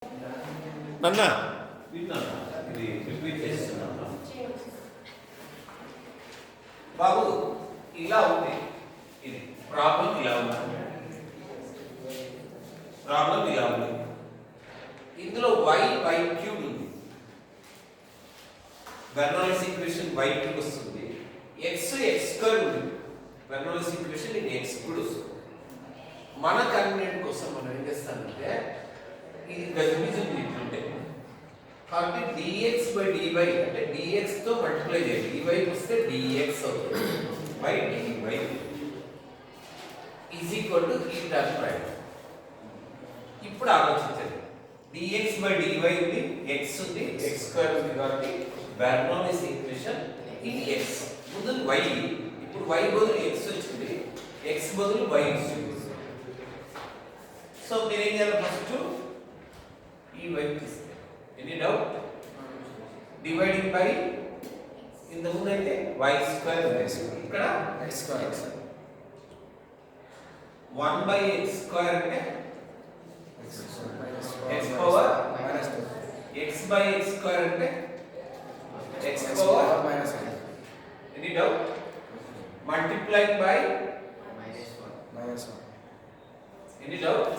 నన్నా విన్నాను ఇది రిపీట్ చేస్తున్నాను బాబు. ఇలా ఉంది, ఇది ప్రాబ్లం ఇలా ఉంది, ప్రాబ్లం ఇలా ఉంది. ఇందులో y by క్యూబ్ ఉంది, బెర్నౌల్లీస్ ఈక్వేషన్ y క్యూబ్ వస్తుంది, x స్క్వేర్ ఉంది, బెర్నౌల్లీస్ ఈక్వేషన్ ఇది x కూడా వస్తుంది. మన కన్వీనియంట్ కోసం మనం ఏం చేస్తామంటే ఇది గజిబిజి ఇట్లుంటే కాబట్టి dx by dy అంటే dx తో మల్టిప్లై చేయాలి, dy వస్తే dx అవుతుంది by dy is equal to ఈ టర్మ్ రైట్. ఇప్పుడు ఆలోచించండి, dx by dy ఉంది, x ఉంది, x స్క్వేర్ ఉంది కాబట్టి బెర్నౌల్లీస్ ఈక్వేషన్ ఇది x ముందు y, ఇప్పుడు y బదులు x వచ్చింది, x బదులు y వచ్చింది. సో మీరు ఏం చేయాలి, ఫస్ట్ ఈ వైపు తీస్తే ఎనీ డౌట్ డివైడింగ్ బై ఇంత ముందు అయితే y స్క్వేర్ ఇక్కడ x square 1 by x square అంటే x power x by x square అంటే x power minus 1. Any doubt multiplied by minus 1. Any doubt?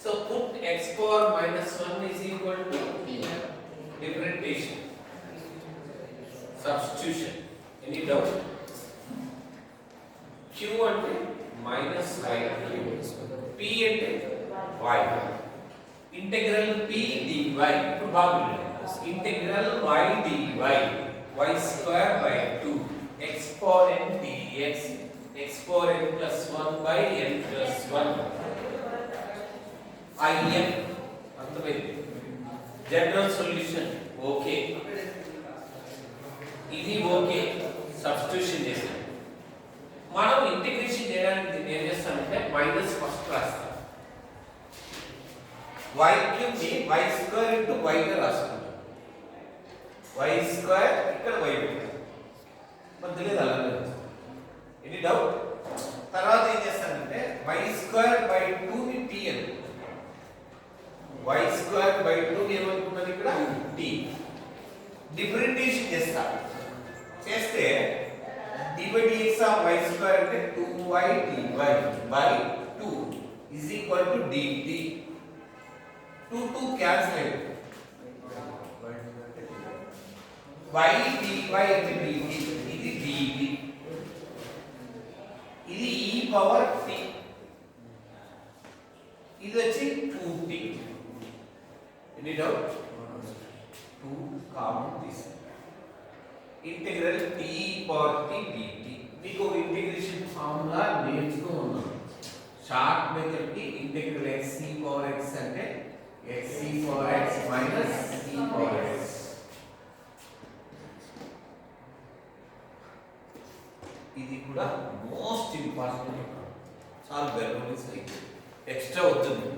So put x power minus 1 is equal to differentiation, substitution. Any doubt? Q ante minus y cube, p ante y, integral p dy. ఇప్పుడు బాగుంది, integral y dy, y square by 2 x power n dx, x power n plus 1 by n plus 1 IN. అర్థమైంది? General solution okay, ఇది okay, substitution చేసాం. మనం integration చేయడానికి ఏం చేస్తామంటే minus first రాస్తాం, y క్యూబ్ ని y స్క్వేర్ ఇంటూ y గా రాసుకుంటాం, y స్క్వేర్ ఇక్కడ y మధ్యలో అలాగే. Any doubt? తర్వాత ఏం చేస్తానంటే y స్క్వేర్ బై 2 ని t అని, y స్క్వేర్ బై 2 ఏమవుతున్నది ఇక్కడ t. డిఫరెంటియేషన్ చేస్తే dx ఆఫ్ y స్క్వేర్ అంటే 2y dy by 2 is equal to dt. 2 cancel అయిపోతుంది, y dy అంటే dt, ఇది dt, ఇది e పవర్ t, ఇది వచ్చి 2t. Any doubt? 2 కామన్ తీసి integral t power t dt. మీకు ఒక ఇంటిగ్రేషన్ ఫార్ములా నేర్చుకో ఉన్నాం, షార్ట్ మెథడ్ కి integral x e power x అంటే x e power x minus e power x. ఇది కూడా మోస్ట్ ఇంపార్టెంట్, చాలా బెర్నౌల్లీస్ ఎక్స్ట్రా అవుతుంది.